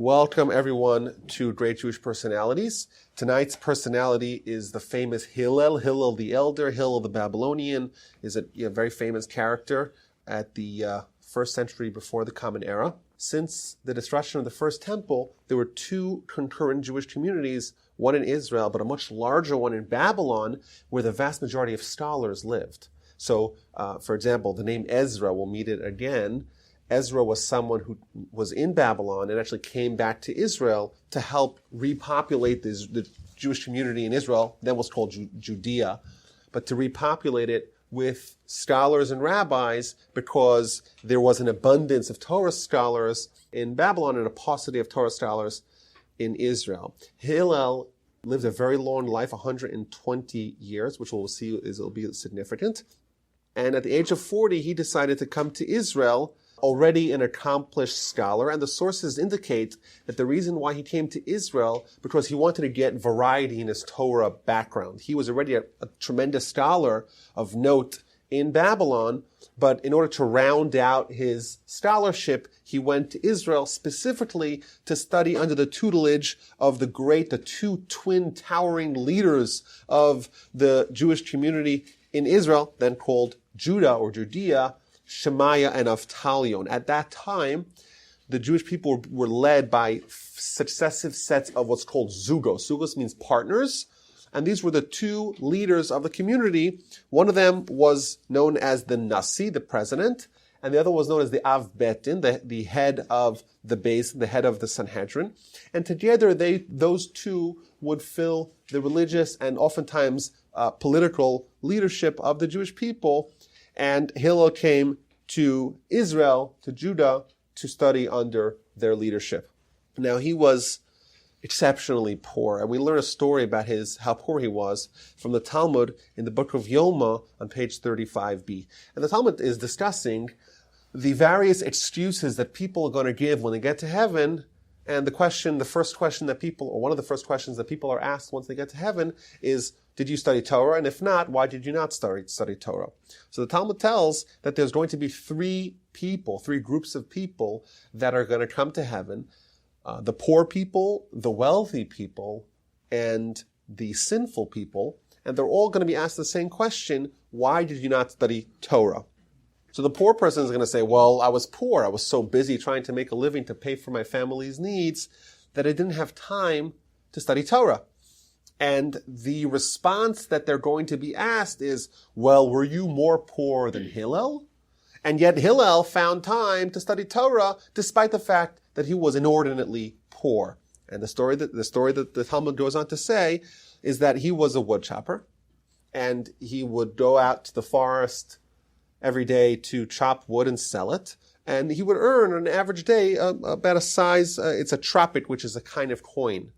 Welcome everyone to Great Jewish Personalities. Tonight's personality is the famous Hillel the Elder. Hillel the Babylonian is a very famous character at the first century before the Common Era. Since the destruction of the first temple, there were two concurrent Jewish communities, one in Israel, but a much larger one in Babylon, where the vast majority of scholars lived. So, for example, the name Ezra, we'll meet it again. Ezra was someone who was in Babylon and actually came back to Israel to help repopulate the Jewish community in Israel, then was called Judea, but to repopulate it with scholars and rabbis because there was an abundance of Torah scholars in Babylon and a paucity of Torah scholars in Israel. Hillel lived a very long life, 120 years, which we'll see will be significant. And at the age of 40, he decided to come to Israel, already an accomplished scholar, and the sources indicate that the reason why he came to Israel because he wanted to get variety in his Torah background. He was already a tremendous scholar of note in Babylon, but in order to round out his scholarship, he went to Israel specifically to study under the tutelage of the two twin towering leaders of the Jewish community in Israel, then called Judah or Judea, Shemaiah and Avtalion. At that time, the Jewish people were led by successive sets of what's called zugos. Zugos means partners, and these were the two leaders of the community. One of them was known as the Nasi, the president, and the other was known as the Av Betin, the head of the base, the head of the Sanhedrin. And together, those two would fill the religious and oftentimes political leadership of the Jewish people. And Hillel came to Israel, to Judah, to study under their leadership. Now, he was exceptionally poor, and we learn a story about how poor he was from the Talmud in the book of Yoma on page 35b. And the Talmud is discussing the various excuses that people are going to give when they get to heaven. And one of the first questions that people are asked once they get to heaven is, did you study Torah? And if not, why did you not study Torah? So the Talmud tells that there's going to be three groups of people that are going to come to heaven. The poor people, the wealthy people, and the sinful people. And they're all going to be asked the same question, why did you not study Torah? So the poor person is going to say, well, I was poor. I was so busy trying to make a living to pay for my family's needs that I didn't have time to study Torah. And the response that they're going to be asked is, well, were you more poor than Hillel? And yet Hillel found time to study Torah despite the fact that he was inordinately poor. And the story that the Talmud goes on to say is that he was a woodchopper, and he would go out to the forest every day to chop wood and sell it. And he would earn on an average day about a size, it's a tropik, which is a kind of coin.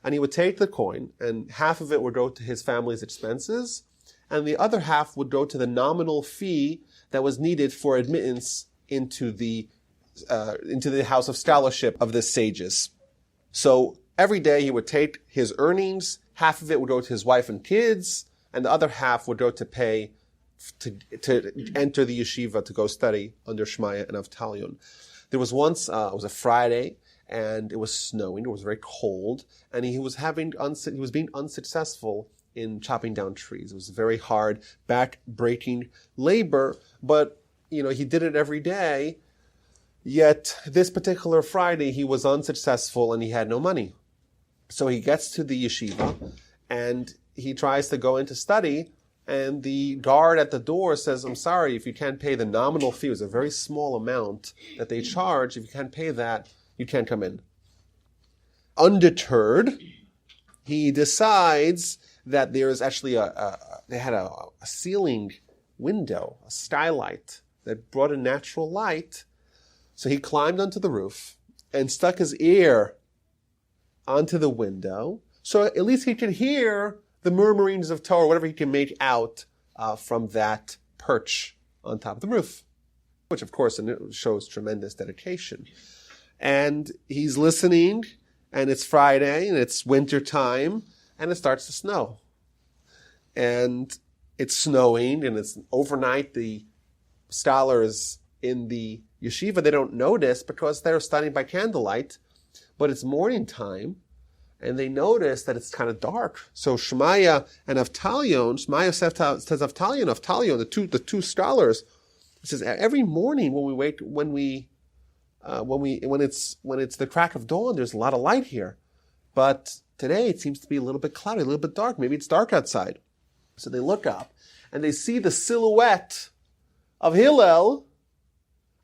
And he would take the coin, and half of it would go to his family's expenses, and the other half would go to the nominal fee that was needed for admittance into the house of scholarship of the sages. So every day he would take his earnings, half of it would go to his wife and kids, and the other half would go to pay to enter the yeshiva to go study under Shemaiah and Avtalion. There was once, it was a Friday, and it was snowing, it was very cold, and he was being unsuccessful in chopping down trees. It was very hard, back-breaking labor, but, he did it every day, yet this particular Friday he was unsuccessful and he had no money. So he gets to the yeshiva, and he tries to go in to study, and the guard at the door says, I'm sorry, if you can't pay the nominal fee, it was a very small amount that they charge, if you can't pay that, you can't come in. Undeterred, he decides that there is actually they had a ceiling window, a skylight that brought a natural light. So he climbed onto the roof and stuck his ear onto the window. So at least he could hear the murmurings of Torah, whatever he can make out from that perch on top of the roof, which of course shows tremendous dedication. And he's listening, and it's Friday, and it's winter time, and it starts to snow. And it's snowing, and it's overnight. The scholars in the yeshiva, they don't notice because they're studying by candlelight. but it's morning time, and they notice that it's kind of dark. So Shemaiah and Avtalion, Shemaiah says Avtalion, the two scholars, it says every morning when it's the crack of dawn, there's a lot of light here. But today it seems to be a little bit cloudy, a little bit dark. Maybe it's dark outside. So they look up and they see the silhouette of Hillel,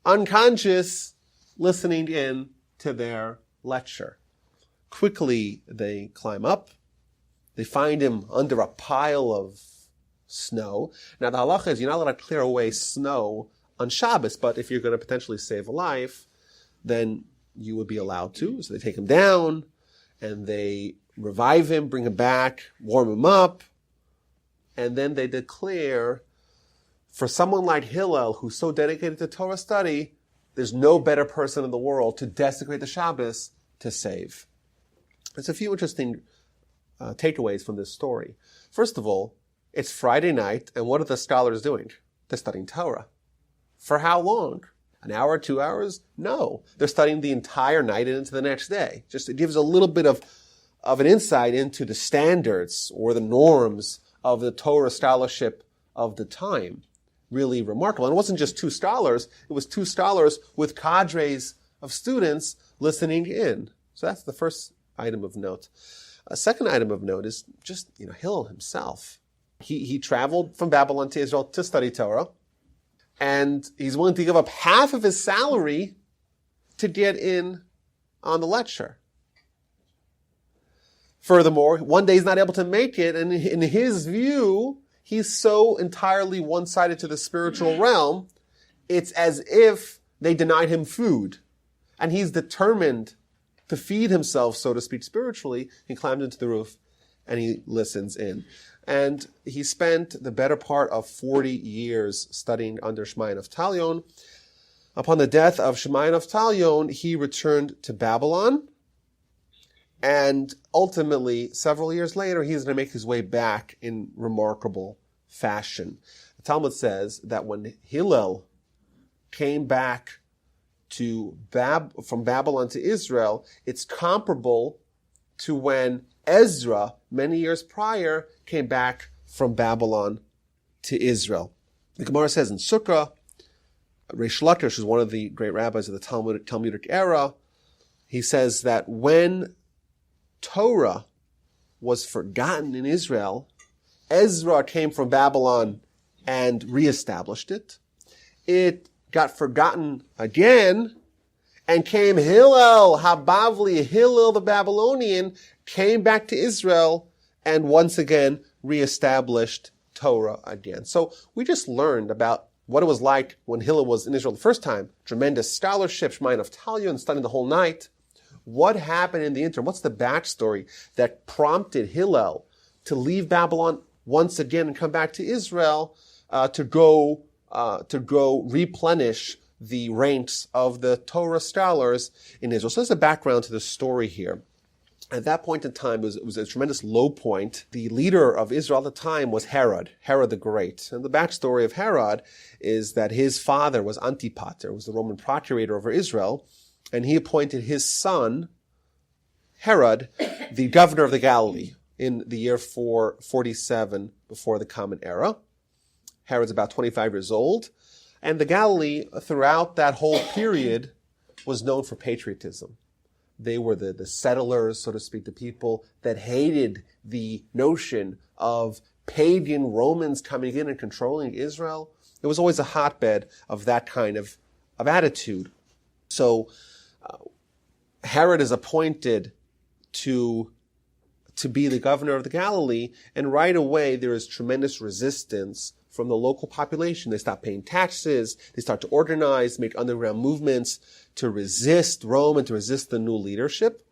unconscious, listening in to their lecture. Quickly they climb up. They find him under a pile of snow. Now the halacha is you're not allowed to clear away snow on Shabbos, but if you're going to potentially save a life, then you would be allowed to. So they take him down and they revive him, bring him back, warm him up, and then they declare, for someone like Hillel, who's so dedicated to Torah study, there's no better person in the world to desecrate the Shabbos to save. There's a few interesting takeaways from this story. First of all, it's Friday night, and what are the scholars doing? They're studying Torah. For how long? An hour, 2 hours? No. They're studying the entire night and into the next day. Just it gives a little bit of an insight into the standards or the norms of the Torah scholarship of the time. Really remarkable. And it wasn't just two scholars, it was two scholars with cadres of students listening in. So that's the first item of note. A second item of note is just, Hillel himself. He traveled from Babylon to Israel to study Torah, and he's willing to give up half of his salary to get in on the lecture. Furthermore, one day he's not able to make it, and in his view, he's so entirely one-sided to the spiritual realm, it's as if they denied him food. And he's determined to feed himself, so to speak, spiritually. He climbs into the roof and he listens in. And he spent the better part of 40 years studying under Shemaiah and Avtalion. Upon the death of Shemaiah and Avtalion, he returned to Babylon. And ultimately, several years later, he's going to make his way back in remarkable fashion. The Talmud says that when Hillel came back from Babylon to Israel, it's comparable to when Ezra, many years prior, came back from Babylon to Israel. The Gemara says in Sukkah, Reish Lakish, who's one of the great rabbis of the Talmudic era, he says that when Torah was forgotten in Israel, Ezra came from Babylon and reestablished it. It got forgotten again, and came Hillel Habavli, Hillel the Babylonian, came back to Israel and once again reestablished Torah again. So we just learned about what it was like when Hillel was in Israel the first time. Tremendous scholarship, Shemaiah and Avtalion, studying the whole night. What happened in the interim? What's the backstory that prompted Hillel to leave Babylon once again and come back to Israel to go replenish the ranks of the Torah scholars in Israel? So there's a background to the story here. At that point in time, it was a tremendous low point. The leader of Israel at the time was Herod the Great. And the backstory of Herod is that his father was Antipater, was the Roman procurator over Israel, and he appointed his son, Herod, the governor of the Galilee in the year 447 before the Common Era. Herod's about 25 years old. And the Galilee, throughout that whole period, was known for patriotism. They were the settlers, so to speak, the people that hated the notion of pagan Romans coming in and controlling Israel. It was always a hotbed of that kind of attitude. So Herod is appointed to be the governor of the Galilee, and right away there is tremendous resistance from the local population. They stop paying taxes, they start to organize, make underground movements to resist Rome and to resist the new leadership.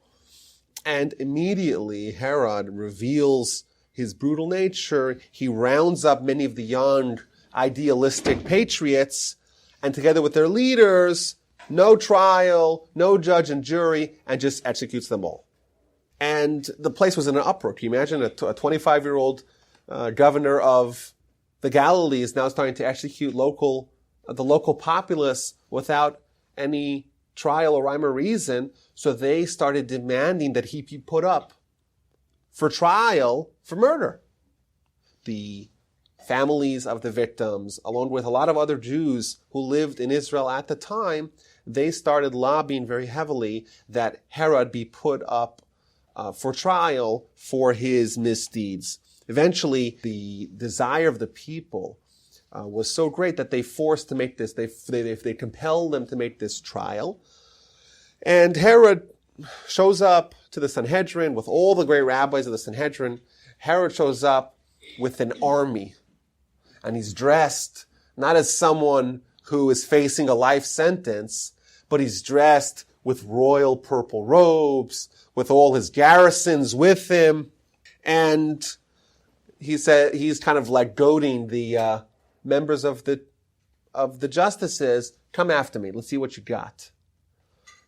And immediately Herod reveals his brutal nature. He rounds up many of the young, idealistic patriots, and together with their leaders, no trial, no judge and jury, and just executes them all. And the place was in an uproar. Can you imagine a 25-year-old governor of the Galilee is now starting to execute the local populace without any trial or rhyme or reason, so they started demanding that he be put up for trial for murder. The families of the victims, along with a lot of other Jews who lived in Israel at the time, they started lobbying very heavily that Herod be put up for trial for his misdeeds. Eventually, the desire of the people was so great that they forced to make this, they compelled them to make this trial. And Herod shows up to the Sanhedrin with all the great rabbis of the Sanhedrin. Herod shows up with an army. And he's dressed not as someone who is facing a life sentence, but he's dressed with royal purple robes, with all his garrisons with him. And he said he's kind of like goading the members of the justices, come after me, let's see what you got.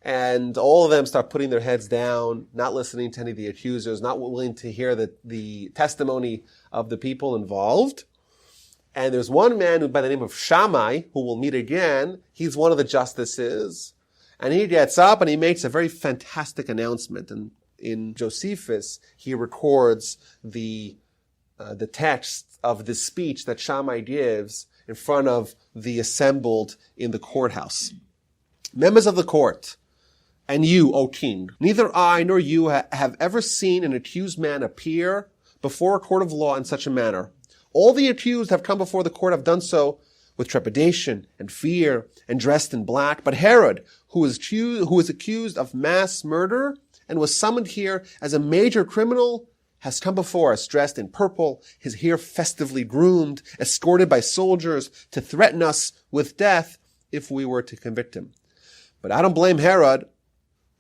And all of them start putting their heads down, not listening to any of the accusers, not willing to hear the testimony of the people involved. And there's one man who, by the name of Shammai, who we'll meet again. He's one of the justices. And he gets up and he makes a very fantastic announcement. And in Josephus, he records the text of the speech that Shammai gives in front of the assembled in the courthouse. Members of the court, and you, O king, neither I nor you have ever seen an accused man appear before a court of law in such a manner. All the accused have come before the court have done so with trepidation and fear and dressed in black. But Herod, who is accused of mass murder and was summoned here as a major criminal, has come before us dressed in purple, his hair festively groomed, escorted by soldiers to threaten us with death if we were to convict him. But I don't blame Herod,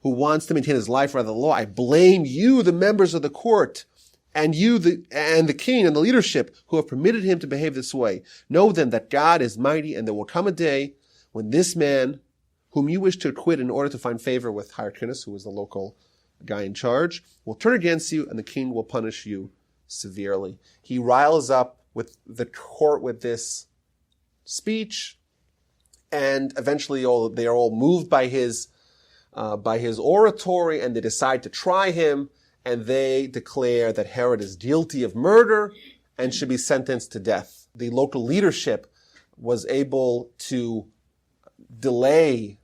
who wants to maintain his life by the law. I blame you, the members of the court, and you, the king and the leadership who have permitted him to behave this way. Know then that God is mighty, and there will come a day when this man, whom you wish to acquit in order to find favor with Hyrcanus, who was the local guy in charge, will turn against you, and the king will punish you severely. He riles up with the court with this speech, and eventually they are all moved by his oratory, and they decide to try him, and they declare that Herod is guilty of murder and should be sentenced to death. The local leadership was able to delay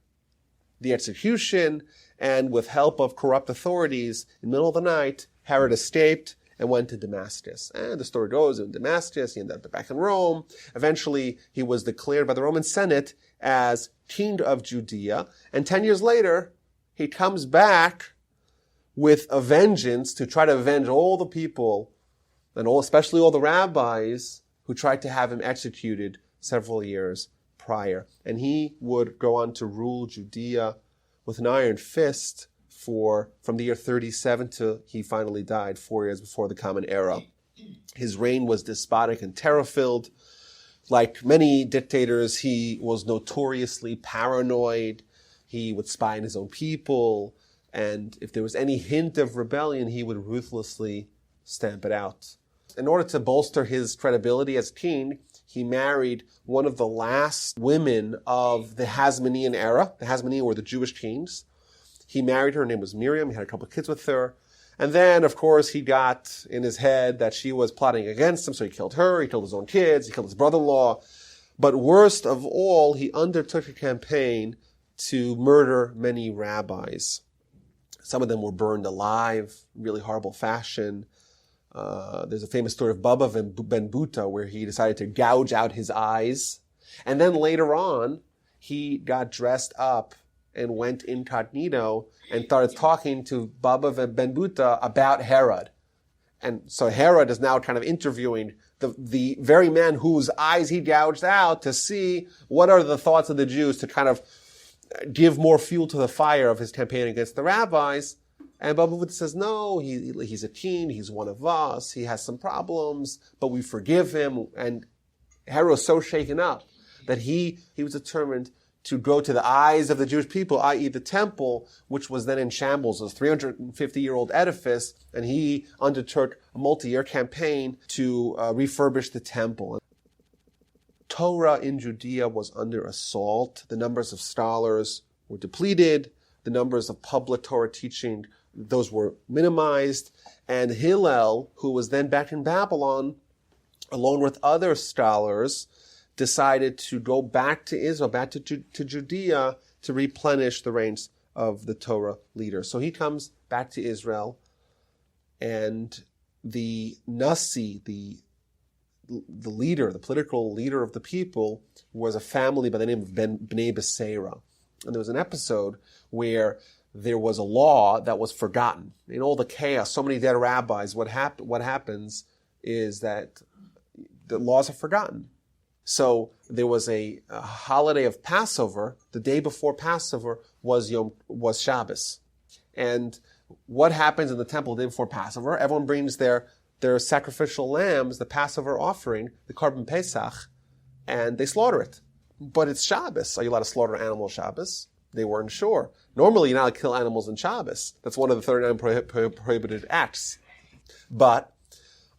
the execution, and with help of corrupt authorities, in the middle of the night, Herod escaped and went to Damascus. And the story goes, in Damascus, he ended up back in Rome. Eventually, he was declared by the Roman Senate as king of Judea. And 10 years later, he comes back with a vengeance to try to avenge all the people, and especially all the rabbis who tried to have him executed several years prior. And he would go on to rule Judea with an iron fist from the year 37 till he finally died 4 years before the Common Era. His reign was despotic and terror-filled. Like many dictators, he was notoriously paranoid. He would spy on his own people. And if there was any hint of rebellion, he would ruthlessly stamp it out. In order to bolster his credibility as king, he married one of the last women of the Hasmonean era. The Hasmonean were the Jewish kings. He married her. Her name was Miriam. He had a couple of kids with her. And then, of course, he got in his head that she was plotting against him, so he killed her. He killed his own kids. He killed his brother-in-law. But worst of all, he undertook a campaign to murder many rabbis. Some of them were burned alive, really horrible fashion. There's a famous story of Baba ben Buta where he decided to gouge out his eyes. And then later on, he got dressed up and went incognito and started talking to Baba ben Buta about Herod. And so Herod is now kind of interviewing the very man whose eyes he gouged out to see what are the thoughts of the Jews to kind of give more fuel to the fire of his campaign against the rabbis. And Baba Buddha says, no, he's a king, he's one of us, he has some problems, but we forgive him. And Herod was so shaken up that he was determined to go to the eyes of the Jewish people, i.e. the temple, which was then in shambles, a 350-year-old edifice, and he undertook a multi-year campaign to refurbish the temple. Torah in Judea was under assault. The numbers of scholars were depleted. The numbers of public Torah teaching, those were minimized. And Hillel, who was then back in Babylon, along with other scholars, decided to go back to Israel, back to Judea, to replenish the reins of the Torah leader. So he comes back to Israel, and the Nasi, the leader, the political leader of the people, was a family by the name of Bnei Beseira. And there was an episode where there was a law that was forgotten. In all the chaos, so many dead rabbis, what happens is that the laws are forgotten. So there was a holiday of Passover. The day before Passover was Shabbos. And what happens in the temple the day before Passover? Everyone brings their sacrificial lambs, the Passover offering, the Korban Pesach, and they slaughter it. But it's Shabbos. Are you allowed to slaughter animal Shabbos? They weren't sure. Normally, you're not allowed to kill animals in Shabbos. That's one of the 39 prohibited acts. But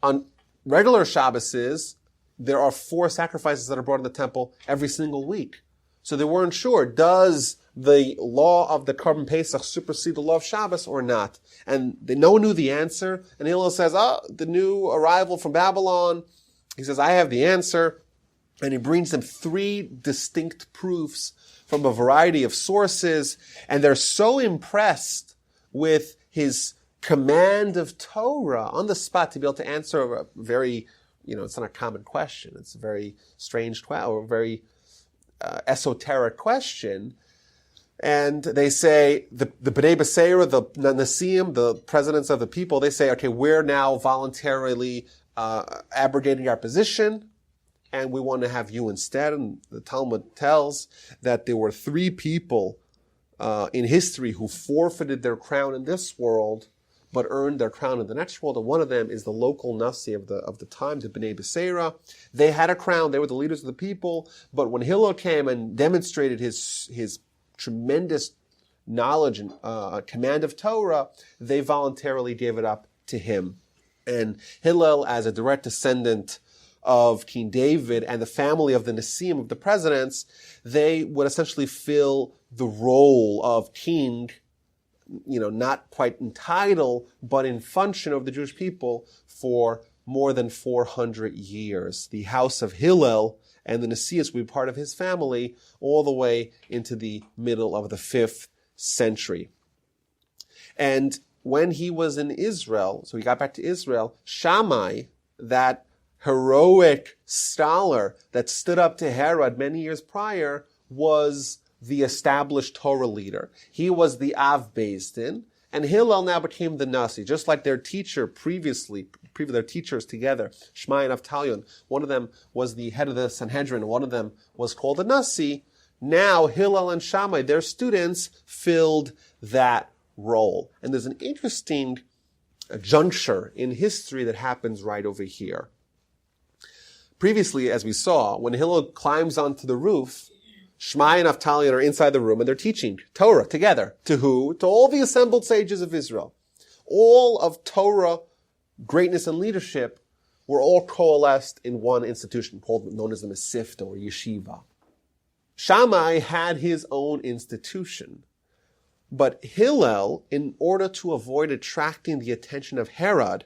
on regular Shabbos, there are 4 sacrifices that are brought in the temple every single week. So they weren't sure, does the law of the Korban Pesach supersede the law of Shabbos or not? And no one knew the answer. And Hillel says, the new arrival from Babylon, he says, I have the answer. And he brings them 3 distinct proofs from a variety of sources. And they're so impressed with his command of Torah on the spot to be able to answer a very, it's not a common question. It's a very strange or very esoteric question. And they say, the Bnei Beseira, the Nasiim, the presidents of the people, they say, okay, we're now voluntarily abrogating our position, and we want to have you instead. And the Talmud tells that there were 3 people in history who forfeited their crown in this world, but earned their crown in the next world. And one of them is the local Nasi of the time, the Bnei Beseira. They had a crown. They were the leaders of the people. But when Hillel came and demonstrated his tremendous knowledge and command of Torah, they voluntarily gave it up to him. And Hillel, as a direct descendant of King David and the family of the Nasiim, of the presidents, they would essentially fill the role of king, not quite in title, but in function of the Jewish people for more than 400 years. The house of Hillel and the Nasias would be part of his family all the way into the middle of the 5th century. And when he was in Israel, so he got back to Israel, Shammai, that heroic scholar that stood up to Herod many years prior, was the established Torah leader. He was the Av Beis Din, and Hillel now became the Nasi, just like their teacher previously their teachers together, Shmai and Avtalion. One of them was the head of the Sanhedrin, one of them was called the Nasi. Now Hillel and Shammai, their students, filled that role. And there's an interesting juncture in history that happens right over here. Previously, as we saw, when Hillel climbs onto the roof, Shmai and Avtalion are inside the room and they're teaching Torah together. To who? To all the assembled sages of Israel. All of Torah greatness and leadership were all coalesced in one institution known as the Mesivta or Yeshiva. Shammai had his own institution. But Hillel, in order to avoid attracting the attention of Herod,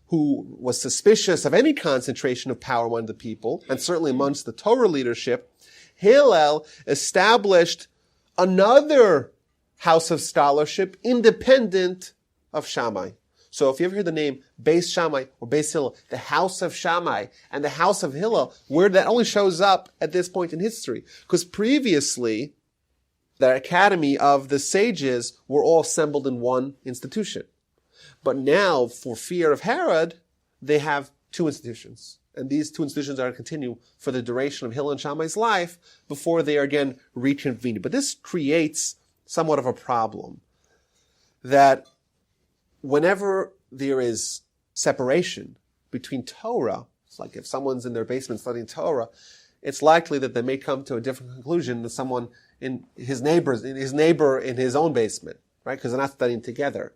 who was suspicious of any concentration of power among the people, and certainly amongst the Torah leadership, Hillel established another house of scholarship independent of Shammai. So if you ever hear the name Beis Shammai or Beis Hillel, the house of Shammai and the house of Hillel, where that only shows up at this point in history. Because previously, the academy of the sages were all assembled in one institution. But now, for fear of Herod, they have 2 institutions. And these 2 institutions are going to continue for the duration of Hillel and Shammai's life before they are again reconvened. But this creates somewhat of a problem. That whenever there is separation between Torah, it's like if someone's in their basement studying Torah, it's likely that they may come to a different conclusion than someone in his neighbor in his own basement, right? Because they're not studying together.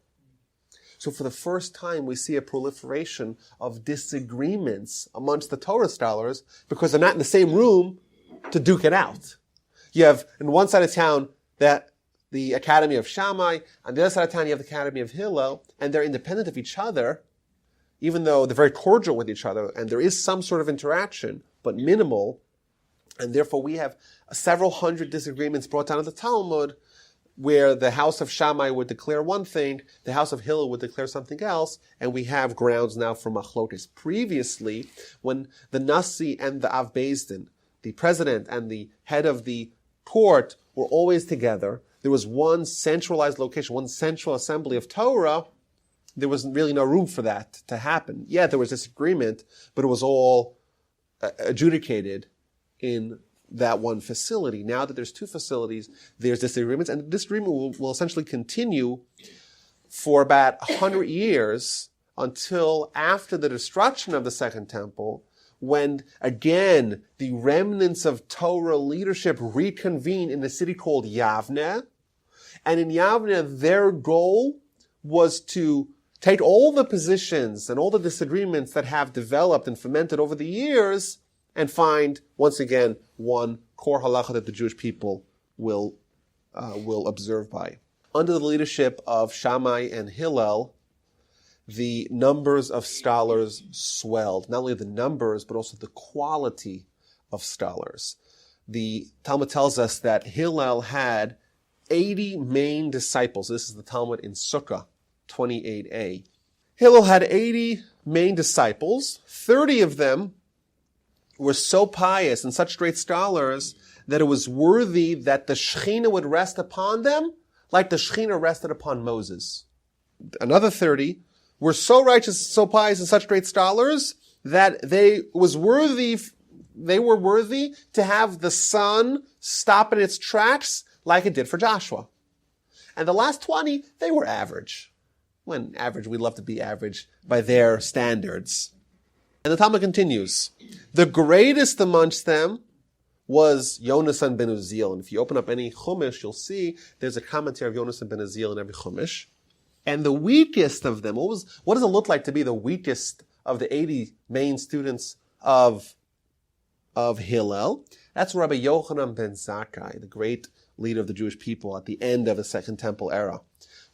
So for the first time, we see a proliferation of disagreements amongst the Torah scholars because they're not in the same room to duke it out. You have, in one side of town, that the Academy of Shammai. On the other side of town, you have the Academy of Hillel, and they're independent of each other, even though they're very cordial with each other, and there is some sort of interaction, but minimal. And therefore, we have several hundred disagreements brought down in the Talmud, where the house of Shammai would declare one thing, the house of Hillel would declare something else, and we have grounds now for machlotes. Previously, when the Nasi and the Av Beis Din, the president and the head of the court, were always together, there was one centralized location, one central assembly of Torah, there was really no room for that to happen. Yeah, there was disagreement, but it was all adjudicated in that one facility. Now that there's two facilities, there's disagreements, and the disagreement will essentially continue for about 100 years until after the destruction of the Second Temple, when again the remnants of Torah leadership reconvene in a city called Yavne. And in Yavne, their goal was to take all the positions and all the disagreements that have developed and fermented over the years and find, once again, one core halacha that the Jewish people will observe by. Under the leadership of Shammai and Hillel, the numbers of scholars swelled. Not only the numbers, but also the quality of scholars. The Talmud tells us that Hillel had 80 main disciples. This is the Talmud in Sukkah 28a. Hillel had 80 main disciples. 30 of them were so pious and such great scholars that it was worthy that the Shekhinah would rest upon them like the Shekhinah rested upon Moses. Another 30 were so righteous, so pious, and such great scholars that they were worthy to have the sun stop in its tracks like it did for Joshua. And the last 20, they were average. When average, we love to be average by their standards. And the Talmud continues. The greatest amongst them was Yonasan ben Uziel. And if you open up any Chumash, you'll see there's a commentary of Yonasan ben Uziel in every Chumash. And the weakest of them, what does it look like to be the weakest of the 80 main students of Hillel? That's Rabbi Yochanan ben Zakkai, the great leader of the Jewish people at the end of the Second Temple era.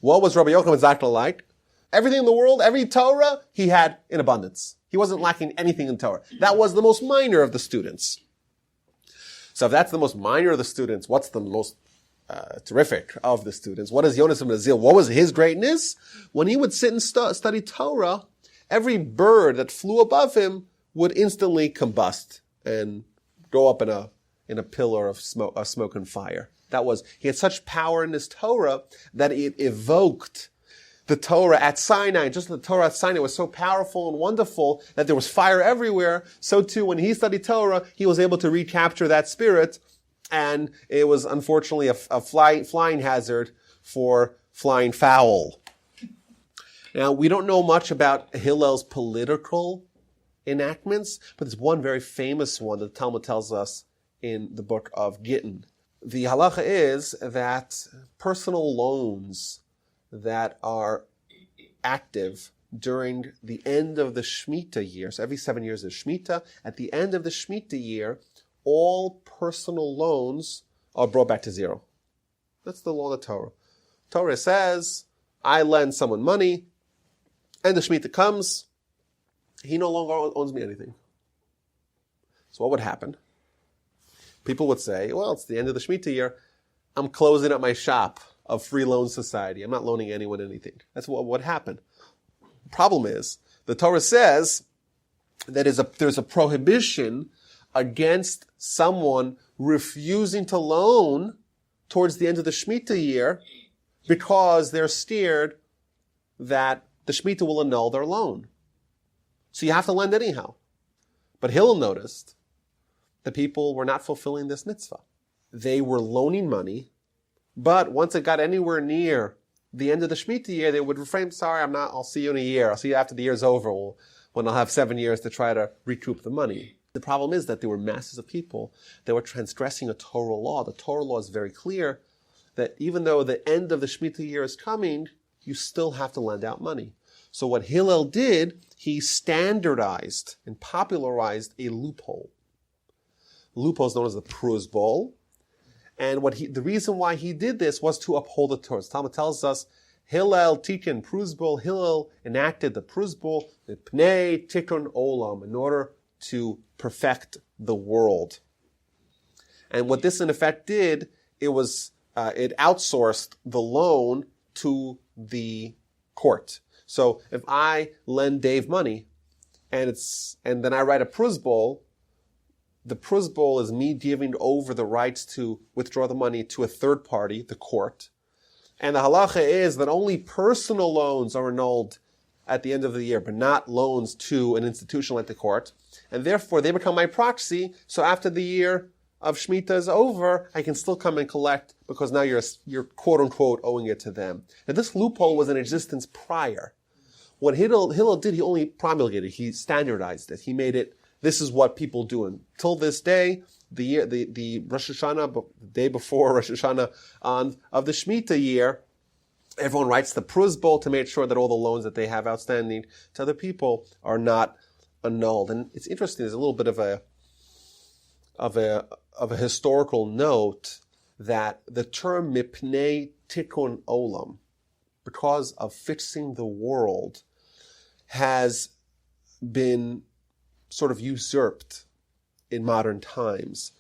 What was Rabbi Yochanan ben Zakkai like? Everything in the world, every Torah, he had in abundance. He wasn't lacking anything in Torah. That was the most minor of the students. So if that's the most minor of the students, what's the most terrific of the students? What is Yonasan ben Uziel? What was his greatness? When he would sit and study Torah, every bird that flew above him would instantly combust and go up in a pillar of smoke and fire. He had such power in his Torah that it evoked the Torah at Sinai. Just the Torah at Sinai was so powerful and wonderful that there was fire everywhere. So too, when he studied Torah, he was able to recapture that spirit, and it was unfortunately a flying hazard for flying fowl. Now, we don't know much about Hillel's political enactments, but there's one very famous one that the Talmud tells us in the book of Gittin. The halacha is that personal loans that are active during the end of the Shemitah year, so every 7 years is Shemitah, at the end of the Shemitah year, all personal loans are brought back to zero. That's the law of the Torah. Torah says, I lend someone money, and the Shemitah comes, he no longer owes me anything. So what would happen? People would say, well, it's the end of the Shemitah year, I'm closing up my shop of Free Loan Society. I'm not loaning anyone anything. That's what happened. The problem is, the Torah says that there's a prohibition against someone refusing to loan towards the end of the Shemitah year because they're scared that the Shemitah will annul their loan. So you have to lend anyhow. But Hillel noticed the people were not fulfilling this mitzvah. They were loaning money, but once it got anywhere near the end of the Shemitah year, they would refrain, sorry, I'll see you in a year. I'll see you after the year's over, when I'll have 7 years to try to recoup the money. The problem is that there were masses of people that were transgressing a Torah law. The Torah law is very clear that even though the end of the Shemitah year is coming, you still have to lend out money. So what Hillel did, he standardized and popularized a loophole. The loophole is known as the Prus Bowl. And the reason why he did this was to uphold the Torah. The Talmud tells us, Hillel tikkun pruzbul. Hillel enacted the pruzbul, the pnei tikkun olam, in order to perfect the world. And what this in effect did, it outsourced the loan to the court. So if I lend Dave money, and then I write a pruzbul, the pruzbul is me giving over the rights to withdraw the money to a third party, the court. And the halacha is that only personal loans are annulled at the end of the year, but not loans to an institution like the court. And therefore, they become my proxy. So after the year of Shemitah is over, I can still come and collect because now you're quote unquote owing it to them. Now this loophole was in existence prior. What Hillel did, he only promulgated, he standardized it. He made it, this is what people do. Until this day, the Rosh Hashanah, the day before Rosh Hashanah of the Shemitah year, everyone writes the pruzbul to make sure that all the loans that they have outstanding to other people are not annulled. And it's interesting, there's a little bit of a historical note that the term mipnei tikkun olam, because of fixing the world, has been sort of usurped in modern times.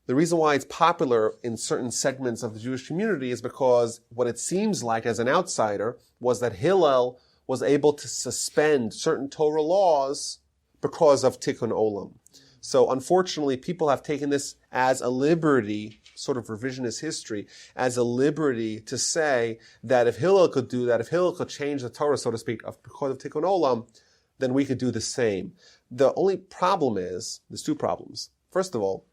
The reason why it's popular in certain segments of the Jewish community is because what it seems like as an outsider was that Hillel was able to suspend certain Torah laws because of tikkun olam. So unfortunately, people have taken this as a liberty, sort of revisionist history, as a liberty to say that if Hillel could do that, if Hillel could change the Torah, so to speak, because of tikkun olam, then we could do the same. The only problem is, there's two problems. First of all,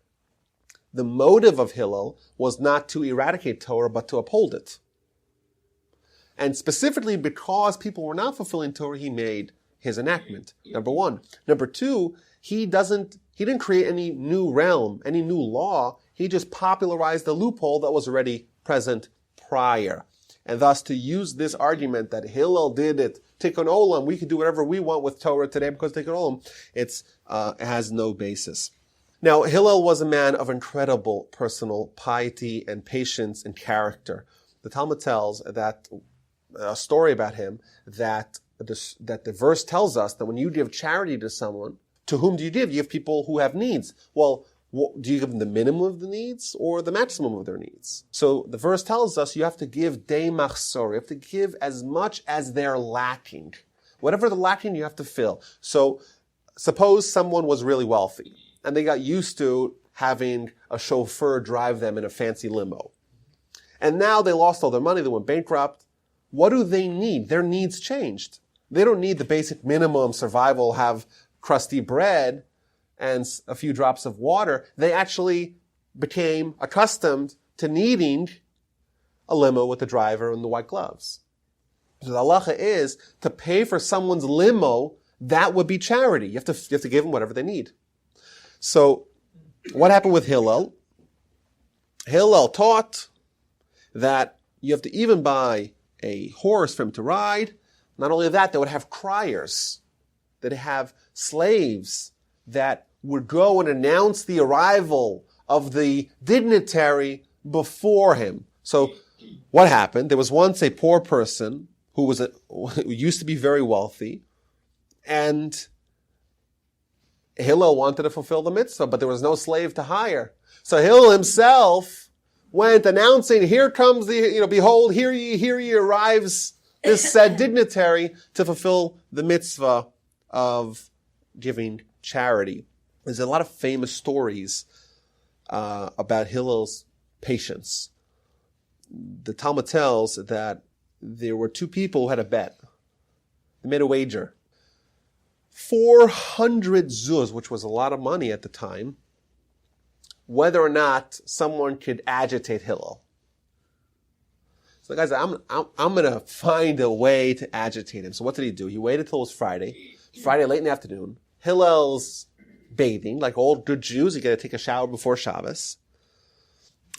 the motive of Hillel was not to eradicate Torah, but to uphold it. And specifically because people were not fulfilling Torah, he made his enactment, number one. Number two, he didn't create any new realm, any new law. He just popularized the loophole that was already present prior. And thus, to use this argument that Hillel did it, tikkun olam, we can do whatever we want with Torah today because tikkun olam, it has no basis. Now, Hillel was a man of incredible personal piety and patience and character. The Talmud tells that a story about him that the verse tells us that when you give charity to someone, to whom do you give? You give people who have needs. Well, do you give them the minimum of the needs or the maximum of their needs? So the verse tells us you have to give dei machsor. You have to give as much as they're lacking. Whatever they're lacking, you have to fill. So suppose someone was really wealthy and they got used to having a chauffeur drive them in a fancy limo. And now they lost all their money, they went bankrupt. What do they need? Their needs changed. They don't need the basic minimum survival, have crusty bread and a few drops of water. They actually became accustomed to needing a limo with the driver and the white gloves. So the halacha is to pay for someone's limo, that would be charity. You have to give them whatever they need. So what happened with Hillel? Hillel taught that you have to even buy a horse for him to ride. Not only that, they would have criers. They'd have slaves that would go and announce the arrival of the dignitary before him. So what happened? There was once a poor person who used to be very wealthy, and Hillel wanted to fulfill the mitzvah, but there was no slave to hire. So Hillel himself went announcing, here comes behold, here ye arrives this said dignitary to fulfill the mitzvah of giving charity. There's a lot of famous stories about Hillel's patience. The Talmud tells that there were two people who had a bet. They made a wager. 400 zuz, which was a lot of money at the time, whether or not someone could agitate Hillel. So the guy said, I'm going to find a way to agitate him. So what did he do? He waited till it was Friday late in the afternoon. Hillel's bathing, like all good Jews, you got to take a shower before Shabbos.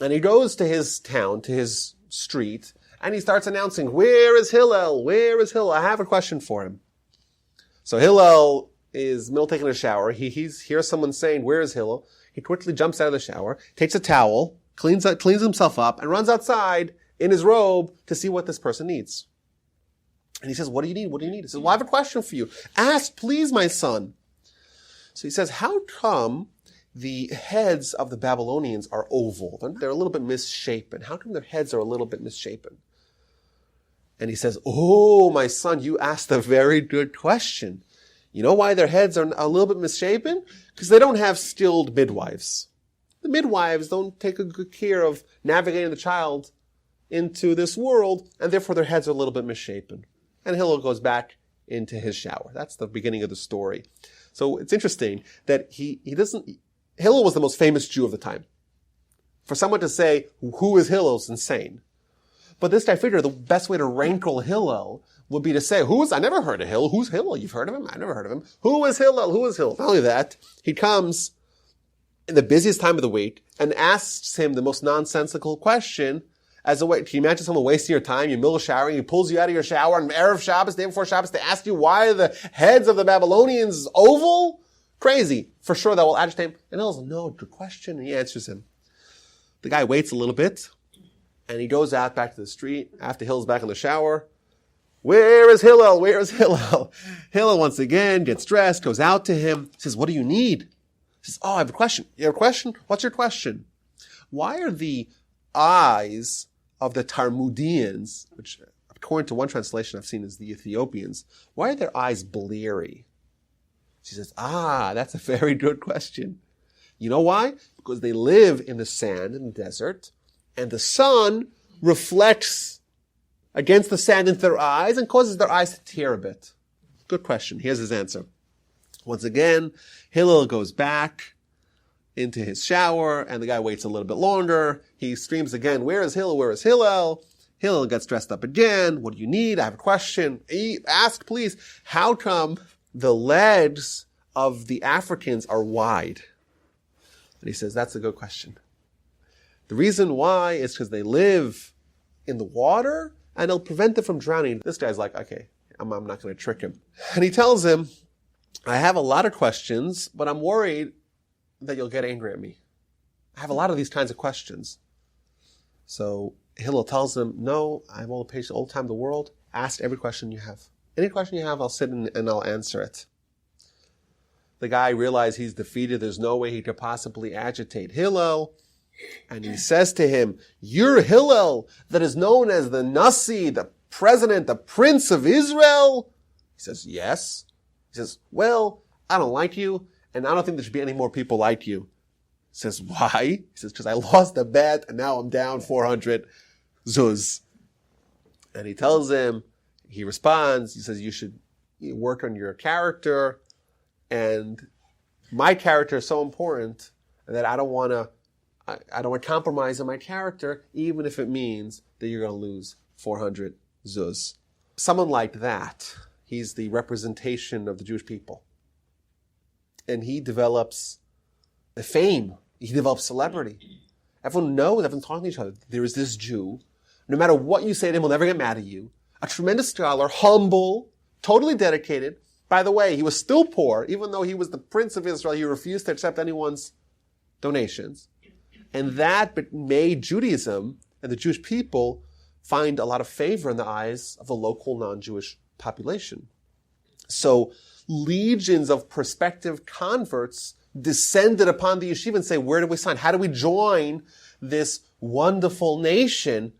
And he goes to his town, to his street, and he starts announcing, where is Hillel? Where is Hillel? I have a question for him. So Hillel is middle taking a shower. He hears someone saying, where is Hillel? He quickly jumps out of the shower, takes a towel, cleans himself up, and runs outside in his robe to see what this person needs. And he says, what do you need? What do you need? He says, well, I have a question for you. Ask, please, my son. So he says, how come the heads of the Babylonians are oval? They're a little bit misshapen. How come their heads are a little bit misshapen? And he says, oh, my son, you asked a very good question. You know why their heads are a little bit misshapen? Because they don't have skilled midwives. The midwives don't take a good care of navigating the child into this world, and therefore their heads are a little bit misshapen. And Hillel goes back into his shower. That's the beginning of the story. So it's interesting that Hillel was the most famous Jew of the time. For someone to say, who is Hillel, is insane. But this guy figured the best way to rankle Hillel would be to say, I never heard of Hillel. Who's Hillel? You've heard of him? I never heard of him. Who is Hillel? Who is Hillel? Not only that, he comes in the busiest time of the week and asks him the most nonsensical question as a way. Can you imagine someone wasting your time? You're in the middle of showering, he pulls you out of your shower on Erev Shabbos, day before Shabbos, to ask you why the heads of the Babylonians is oval? Crazy. For sure that will agitate him. And Hillel's, no, good question. And he answers him. The guy waits a little bit, and he goes out back to the street after Hillel's back in the shower. Where is Hillel? Where is Hillel? Hillel once again gets dressed, goes out to him, says, what do you need? He says, I have a question. You have a question? What's your question? Why are the eyes of the Talmudians, which according to one translation I've seen is the Ethiopians, why are their eyes bleary? She says, that's a very good question. You know why? Because they live in the sand in the desert, and the sun reflects against the sand into their eyes and causes their eyes to tear a bit. Good question. Here's his answer. Once again, Hillel goes back into his shower, and the guy waits a little bit longer. He screams again, where is Hillel? Where is Hillel? Hillel gets dressed up again. What do you need? I have a question. Ask, please. How come the legs of the Africans are wide? And he says, that's a good question. The reason why is because they live in the water, and it'll prevent them from drowning. This guy's like, okay, I'm not going to trick him. And he tells him, I have a lot of questions, but I'm worried that you'll get angry at me. I have a lot of these kinds of questions. So Hillel tells him, no, I have all the patience, all the time in the world. Ask every question you have. Any question you have, I'll sit and I'll answer it. The guy realizes he's defeated. There's no way he could possibly agitate Hillel. And he says to him, you're Hillel that is known as the Nasi, the president, the prince of Israel? He says, yes. He says, well, I don't like you, and I don't think there should be any more people like you. He says, why? He says, because I lost the bet, and now I'm down 400 zuz. And he tells him, he responds, he says, you should work on your character, and my character is so important that I don't want to compromise on my character, even if it means that you're going to lose 400 zuz. Someone like that, he's the representation of the Jewish people. And he develops the fame. He develops celebrity. Everyone knows, everyone's talking to each other. There is this Jew. No matter what you say to him, he'll never get mad at you. A tremendous scholar, humble, totally dedicated. By the way, he was still poor. Even though he was the prince of Israel, he refused to accept anyone's donations. And that made Judaism and the Jewish people find a lot of favor in the eyes of the local non-Jewish population. So legions of prospective converts descended upon the yeshiva and say, where do we sign? How do we join this wonderful nation?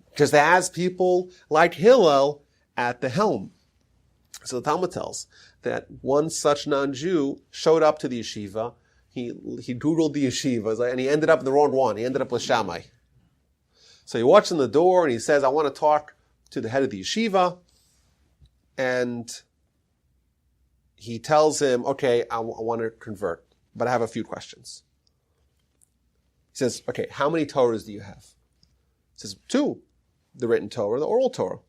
Because it has people like Hillel at the helm. So the Talmud tells that one such non-Jew showed up to the yeshiva. He Googled the yeshiva, and he ended up in the wrong one. He ended up with Shammai. So he walks in the door and he says, I want to talk to the head of the yeshiva. And he tells him, okay, I want to convert, but I have a few questions. He says, okay, how many Torahs do you have? He says, 2, the written Torah, the oral Torah.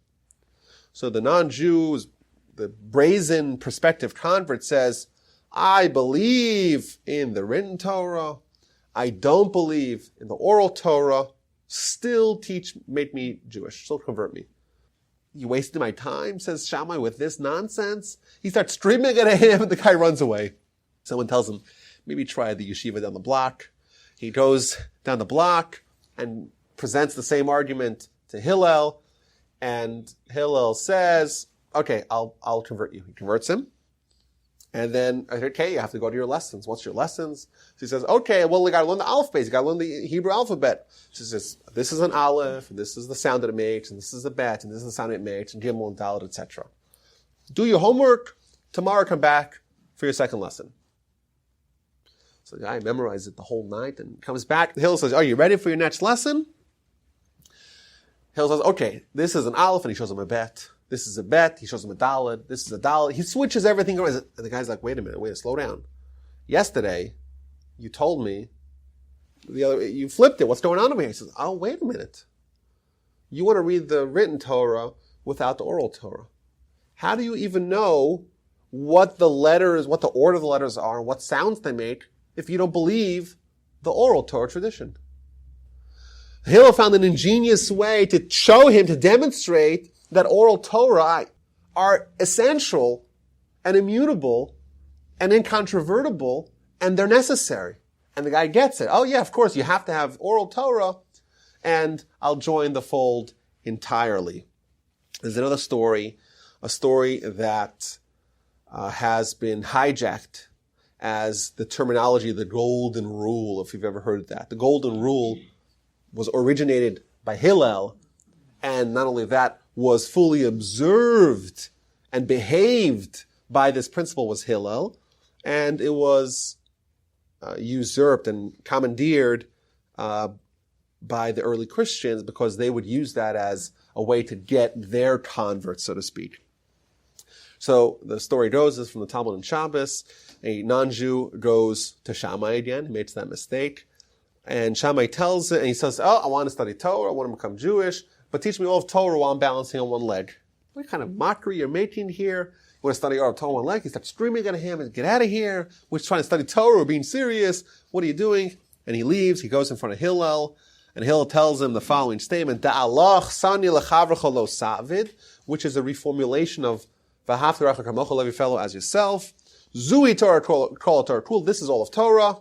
So the non-Jews, the brazen prospective convert says, I believe in the written Torah. I don't believe in the oral Torah. Still make me Jewish. Still convert me. You wasted my time, says Shammai, with this nonsense. He starts screaming at him, and the guy runs away. Someone tells him, maybe try the yeshiva down the block. He goes down the block, and presents the same argument to Hillel, and Hillel says, okay, I'll convert you. He converts him. And then, okay, you have to go to your lessons. What's your lessons? So he says, okay, well, you got to learn the alphabet. You got to learn the Hebrew alphabet. So he says, this is an aleph, and this is the sound that it makes, and this is a bet, and this is the sound it makes, and gimel and dalet, etc. Do your homework. Tomorrow, come back for your second lesson. So the guy memorizes it the whole night and comes back. Hillel says, are you ready for your next lesson? Hillel says, okay, this is an aleph, and he shows him a bet. This is a bet. He shows him a dalet. This is a dalet. He switches everything around. And the guy's like, wait a minute, slow down. Yesterday, you told me you flipped it. What's going on over here? He says, oh, wait a minute. You want to read the written Torah without the oral Torah. How do you even know what the letters, what the order of the letters are, what sounds they make, if you don't believe the oral Torah tradition? Hillel found an ingenious way to show him, to demonstrate that oral Torah are essential and immutable and incontrovertible, and they're necessary. And the guy gets it. Oh yeah, of course, you have to have oral Torah, and I'll join the fold entirely. There's another story, a story that has been hijacked as the terminology of the golden rule, if you've ever heard that. The golden rule was originated by Hillel, and not only that, was fully observed and behaved by this principle was Hillel, and it was usurped and commandeered by the early Christians because they would use that as a way to get their converts, so to speak. So the story goes, is from the Talmud and Shabbos. A non-Jew goes to Shammai again, he makes that mistake, and Shammai tells it, and he says, oh, I want to study Torah, I want to become Jewish, but teach me all of Torah while I'm balancing on one leg. What kind of mockery you're making here? You want to study all of Torah on one leg? He starts screaming at him, and get out of here. We're trying to study Torah, we're being serious. What are you doing? And he leaves, he goes in front of Hillel, and Hillel tells him the following statement, Da'alach sani lechavrecha lo savid, which is a reformulation of V'ahavta l'reacha kamocha, love your fellow as yourself. Zui Torah kol Torah kul, this is all of Torah.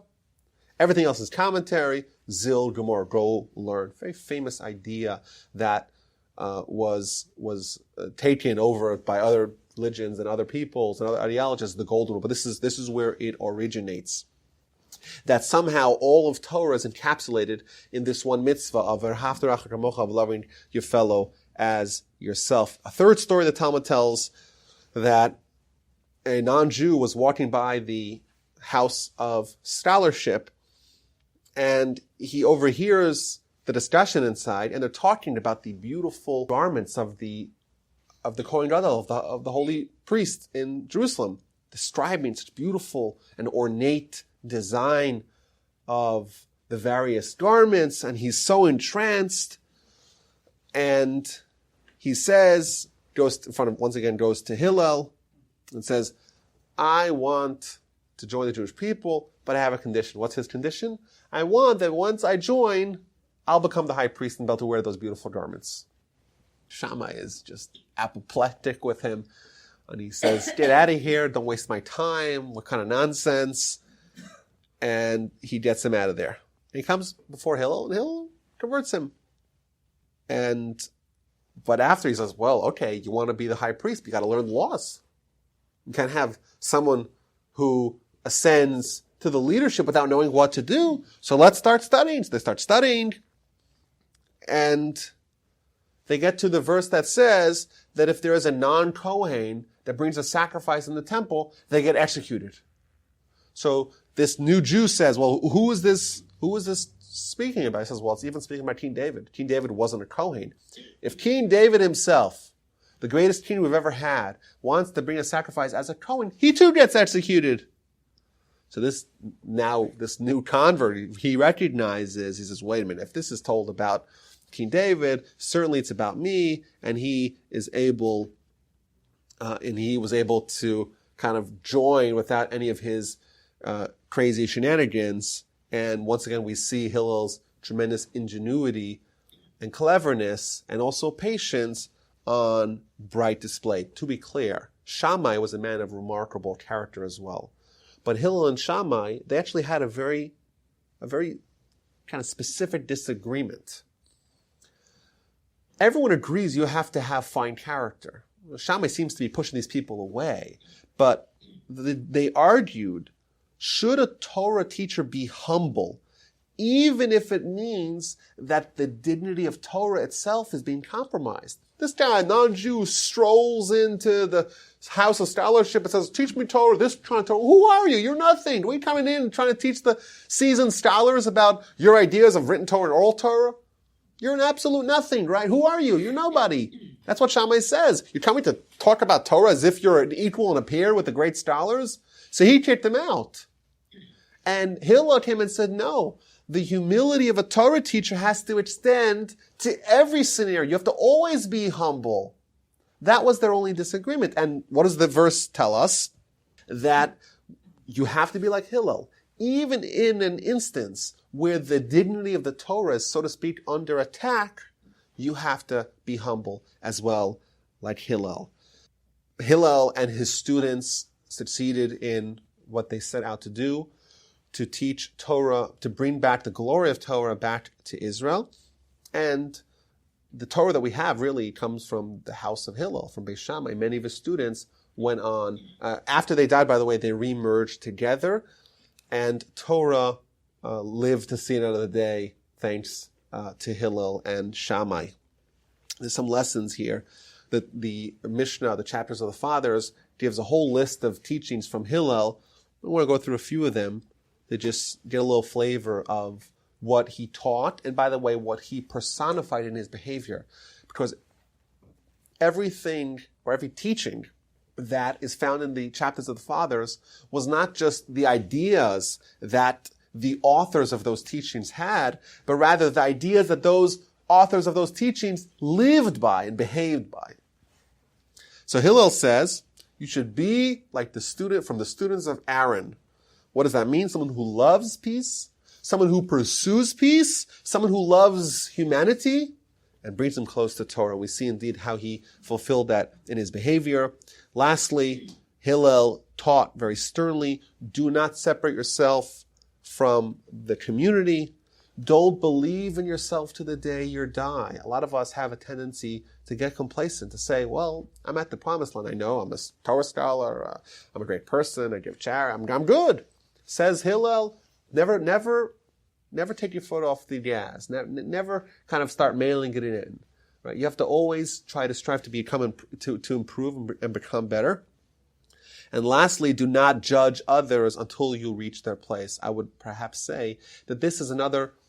Everything else is commentary. Zil Gemara, go learn. Very famous idea that was taken over by other religions and other peoples and other ideologies, the golden rule. But this is where it originates. That somehow all of Torah is encapsulated in this one mitzvah of V'ahavta l'reacha kamocha, of loving your fellow as yourself. A third story the Talmud tells that a non-Jew was walking by the house of scholarship, and he overhears the discussion inside, and they're talking about the beautiful garments of the Kohen Gadol, of the holy priest in Jerusalem, describing such beautiful and ornate design of the various garments, and he's so entranced, and he says, goes to Hillel, and says, I want to join the Jewish people, but I have a condition. What's his condition? I want that once I join, I'll become the high priest and be able to wear those beautiful garments. Shammai is just apoplectic with him, and he says, get out of here, don't waste my time, what kind of nonsense? And he gets him out of there. And he comes before Hillel, and Hillel converts him. But after he says, well, okay, you want to be the high priest, but you got to learn the laws. You can't have someone who ascends to the leadership without knowing what to do. So let's start studying. So they start studying, and they get to the verse that says that if there is a non-Kohen that brings a sacrifice in the temple, they get executed. So this new Jew says, well, who is this speaking about? He says, well, it's even speaking about King David. King David wasn't a Kohen. If King David himself, the greatest king we've ever had, wants to bring a sacrifice as a Kohen, he too gets executed. So this new convert, he recognizes, he says, wait a minute, if this is told about King David, certainly it's about me, and he was able to kind of join without any of his crazy shenanigans. And once again, we see Hillel's tremendous ingenuity and cleverness and also patience on bright display. To be clear, Shammai was a man of remarkable character as well. But Hillel and Shammai, they actually had a very kind of specific disagreement. Everyone agrees you have to have fine character. Shammai seems to be pushing these people away, but they argued, should a Torah teacher be humble, even if it means that the dignity of Torah itself is being compromised? This guy, non-Jew, strolls into the house of scholarship and says, teach me Torah, this kind of Torah. Who are you? You're nothing. Are you coming in and trying to teach the seasoned scholars about your ideas of written Torah and oral Torah? You're an absolute nothing, right? Who are you? You're nobody. That's what Shammai says. You're coming to talk about Torah as if you're an equal and a peer with the great scholars? So he kicked him out. And Hillel came and said, no, the humility of a Torah teacher has to extend to every scenario. You have to always be humble. That was their only disagreement. And what does the verse tell us? That you have to be like Hillel. Even in an instance where the dignity of the Torah is, so to speak, under attack, you have to be humble as well, like Hillel. Hillel and his students succeeded in what they set out to do, to teach Torah, to bring back the glory of Torah back to Israel. And the Torah that we have really comes from the house of Hillel, from Beis Shammai. Many of his students went on, after they died, by the way, they re-merged together, and Torah lived to see another day, thanks to Hillel and Shammai. There's some lessons here. The Mishnah, the chapters of the Fathers, gives a whole list of teachings from Hillel. I want to go through a few of them to just get a little flavor of what he taught, and by the way, what he personified in his behavior. Because everything, or every teaching that is found in the chapters of the Fathers was not just the ideas that the authors of those teachings had, but rather the ideas that those authors of those teachings lived by and behaved by. So Hillel says, you should be like the student from the students of Aaron. What does that mean? Someone who loves peace, someone who pursues peace, someone who loves humanity, and brings them close to Torah. We see indeed how he fulfilled that in his behavior. Lastly, Hillel taught very sternly, do not separate yourself from the community. Don't believe in yourself to the day you die. A lot of us have a tendency to get complacent, to say, well, I'm at the promised land. I know I'm a Torah scholar. I'm a great person. I give charity. I'm good. Says Hillel, never take your foot off the gas. Never kind of start mailing it in. Right? You have to always try to strive to improve and become better. And lastly, do not judge others until you reach their place. I would perhaps say that this is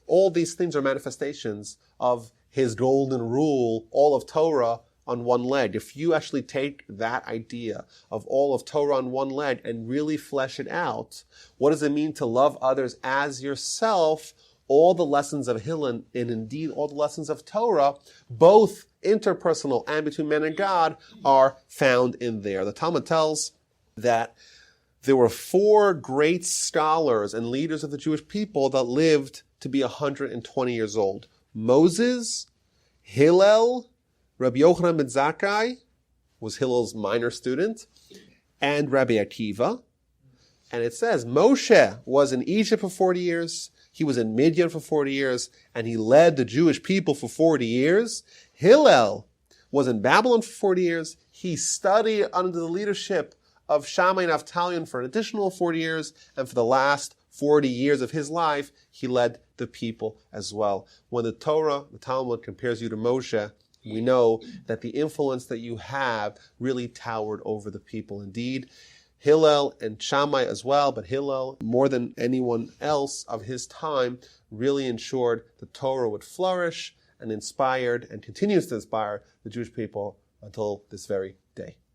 all these things are manifestations of his golden rule, all of Torah on one leg. If you actually take that idea of all of Torah on one leg and really flesh it out, what does it mean to love others as yourself? All the lessons of Hillel and indeed all the lessons of Torah, both interpersonal and between man and God, are found in there. The Talmud tells that there were 4 great scholars and leaders of the Jewish people that lived to be 120 years old. Moses, Hillel, Rabbi Yochanan ben Zakkai was Hillel's minor student, and Rabbi Akiva. And it says Moshe was in Egypt for 40 years, he was in Midian for 40 years, and he led the Jewish people for 40 years. Hillel was in Babylon for 40 years. He studied under the leadership of Shammai and Avtalion for an additional 40 years, and for the last 40 years of his life, he led the people as well. When the Torah, the Talmud, compares you to Moshe, we know that the influence that you have really towered over the people. Indeed, Hillel and Shammai as well, but Hillel, more than anyone else of his time, really ensured the Torah would flourish and inspired and continues to inspire the Jewish people until this very day.